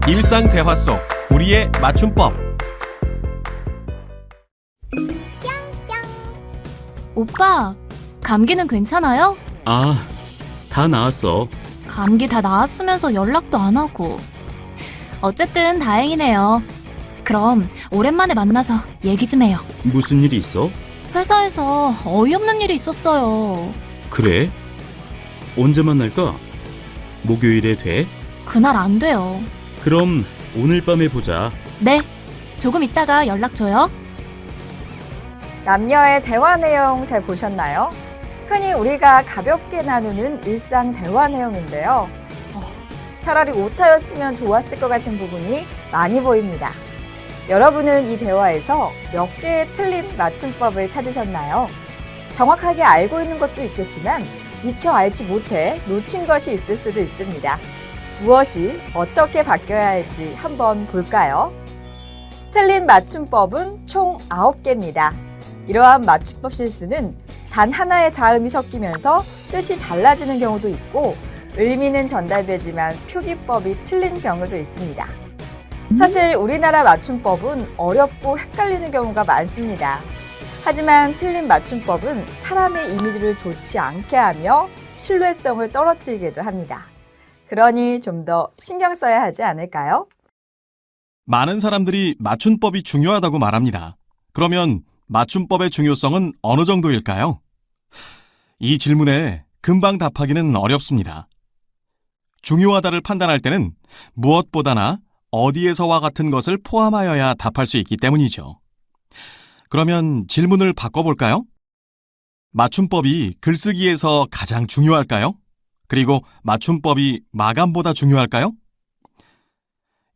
일상 대화 속 우리의 맞춤법. 오빠, 감기는 괜찮아요? 아, 다 나았어. 감기 다 나았으면서 연락도 안 하고. 어쨌든 다행이네요. 그럼 오랜만에 만나서 얘기 좀 해요. 무슨 일이 있어? 회사에서 어이없는 일이 있었어요. 그래? 언제 만날까? 목요일에 돼? 그날 안 돼요. 그럼 오늘 밤에 보자. 네, 조금 있다가 연락 줘요. 남녀의 대화 내용 잘 보셨나요? 흔히 우리가 가볍게 나누는 일상 대화 내용인데요. 차라리 오타였으면 좋았을 것 같은 부분이 많이 보입니다. 여러분은 이 대화에서 몇 개의 틀린 맞춤법을 찾으셨나요? 정확하게 알고 있는 것도 있겠지만 미처 알지 못해 놓친 것이 있을 수도 있습니다. 무엇이 어떻게 바뀌어야 할지 한번 볼까요? 틀린 맞춤법은 총 9개입니다. 이러한 맞춤법 실수는 단 하나의 자음이 섞이면서 뜻이 달라지는 경우도 있고 의미는 전달되지만 표기법이 틀린 경우도 있습니다. 사실 우리나라 맞춤법은 어렵고 헷갈리는 경우가 많습니다. 하지만 틀린 맞춤법은 사람의 이미지를 좋지 않게 하며 신뢰성을 떨어뜨리기도 합니다. 그러니 좀 더 신경 써야 하지 않을까요? 많은 사람들이 맞춤법이 중요하다고 말합니다. 그러면 맞춤법의 중요성은 어느 정도일까요? 이 질문에 금방 답하기는 어렵습니다. 중요하다를 판단할 때는 무엇보다나 어디에서와 같은 것을 포함하여야 답할 수 있기 때문이죠. 그러면 질문을 바꿔볼까요? 맞춤법이 글쓰기에서 가장 중요할까요? 그리고 맞춤법이 마감보다 중요할까요?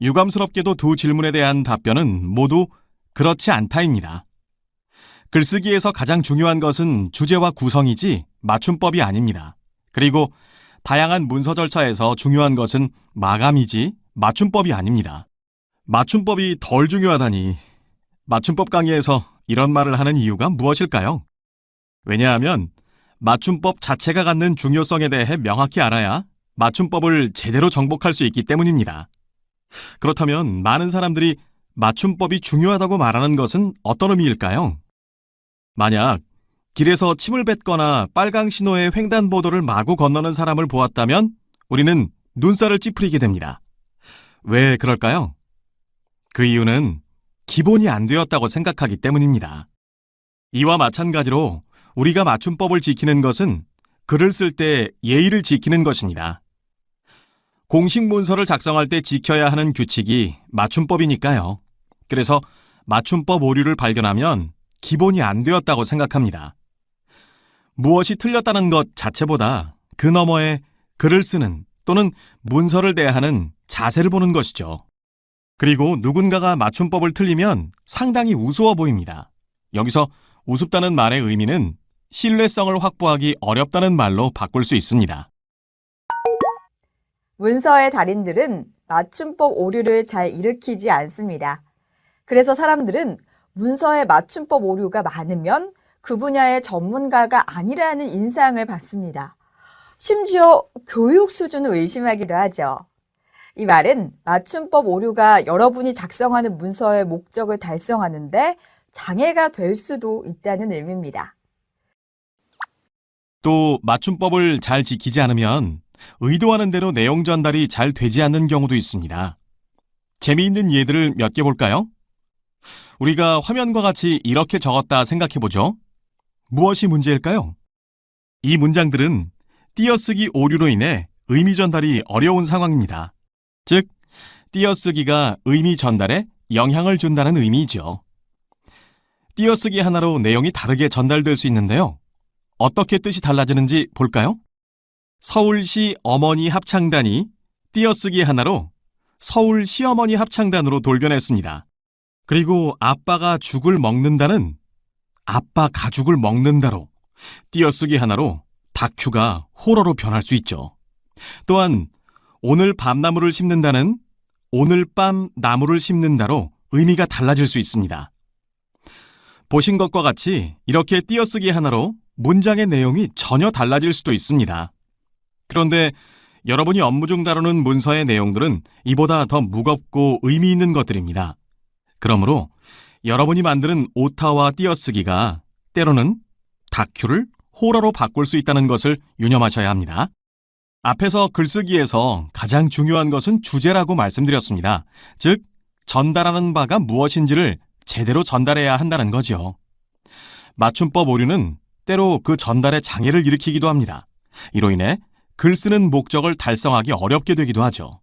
유감스럽게도 두 질문에 대한 답변은 모두 그렇지 않다입니다. 글쓰기에서 가장 중요한 것은 주제와 구성이지 맞춤법이 아닙니다. 그리고 다양한 문서 절차에서 중요한 것은 마감이지 맞춤법이 아닙니다. 맞춤법이 덜 중요하다니. 맞춤법 강의에서 이런 말을 하는 이유가 무엇일까요? 왜냐하면 맞춤법 자체가 갖는 중요성에 대해 명확히 알아야 맞춤법을 제대로 정복할 수 있기 때문입니다. 그렇다면 많은 사람들이 맞춤법이 중요하다고 말하는 것은 어떤 의미일까요? 만약 길에서 침을 뱉거나 빨강 신호의 횡단보도를 마구 건너는 사람을 보았다면 우리는 눈살을 찌푸리게 됩니다. 왜 그럴까요? 그 이유는 기본이 안 되었다고 생각하기 때문입니다. 이와 마찬가지로 우리가 맞춤법을 지키는 것은 글을 쓸 때 예의를 지키는 것입니다. 공식 문서를 작성할 때 지켜야 하는 규칙이 맞춤법이니까요. 그래서 맞춤법 오류를 발견하면 기본이 안 되었다고 생각합니다. 무엇이 틀렸다는 것 자체보다 그 너머에 글을 쓰는 또는 문서를 대하는 자세를 보는 것이죠. 그리고 누군가가 맞춤법을 틀리면 상당히 우스워 보입니다. 여기서 우습다는 말의 의미는 신뢰성을 확보하기 어렵다는 말로 바꿀 수 있습니다. 문서의 달인들은 맞춤법 오류를 잘 일으키지 않습니다. 그래서 사람들은 문서에 맞춤법 오류가 많으면 그 분야의 전문가가 아니라는 인상을 받습니다. 심지어 교육 수준을 의심하기도 하죠. 이 말은 맞춤법 오류가 여러분이 작성하는 문서의 목적을 달성하는데 장애가 될 수도 있다는 의미입니다. 또 맞춤법을 잘 지키지 않으면 의도하는 대로 내용 전달이 잘 되지 않는 경우도 있습니다. 재미있는 예들을 몇 개 볼까요? 우리가 화면과 같이 이렇게 적었다 생각해보죠. 무엇이 문제일까요? 이 문장들은 띄어쓰기 오류로 인해 의미 전달이 어려운 상황입니다. 즉, 띄어쓰기가 의미 전달에 영향을 준다는 의미이죠. 띄어쓰기 하나로 내용이 다르게 전달될 수 있는데요. 어떻게 뜻이 달라지는지 볼까요? 서울시 어머니 합창단이 띄어쓰기 하나로 서울 시어머니 합창단으로 돌변했습니다. 그리고 아빠가 죽을 먹는다는 아빠 가죽을 먹는다로 띄어쓰기 하나로 다큐가 호러로 변할 수 있죠. 또한 오늘 밤나무를 심는다는 오늘 밤 나무를 심는다로 의미가 달라질 수 있습니다. 보신 것과 같이 이렇게 띄어쓰기 하나로 문장의 내용이 전혀 달라질 수도 있습니다. 그런데 여러분이 업무 중 다루는 문서의 내용들은 이보다 더 무겁고 의미 있는 것들입니다. 그러므로 여러분이 만드는 오타와 띄어쓰기가 때로는 다큐를 호러로 바꿀 수 있다는 것을 유념하셔야 합니다. 앞에서 글쓰기에서 가장 중요한 것은 주제라고 말씀드렸습니다. 즉, 전달하는 바가 무엇인지를 제대로 전달해야 한다는 거죠. 맞춤법 오류는 때로 그 전달에 장애를 일으키기도 합니다. 이로 인해 글 쓰는 목적을 달성하기 어렵게 되기도 하죠.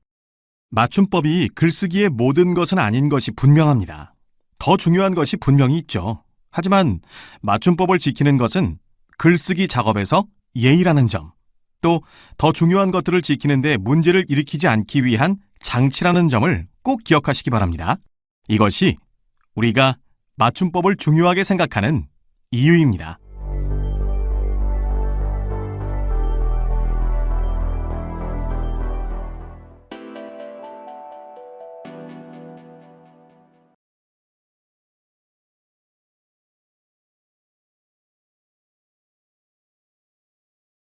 맞춤법이 글쓰기의 모든 것은 아닌 것이 분명합니다. 더 중요한 것이 분명히 있죠. 하지만 맞춤법을 지키는 것은 글쓰기 작업에서 예의라는 점, 또 더 중요한 것들을 지키는데 문제를 일으키지 않기 위한 장치라는 점을 꼭 기억하시기 바랍니다. 이것이 우리가 맞춤법을 중요하게 생각하는 이유입니다.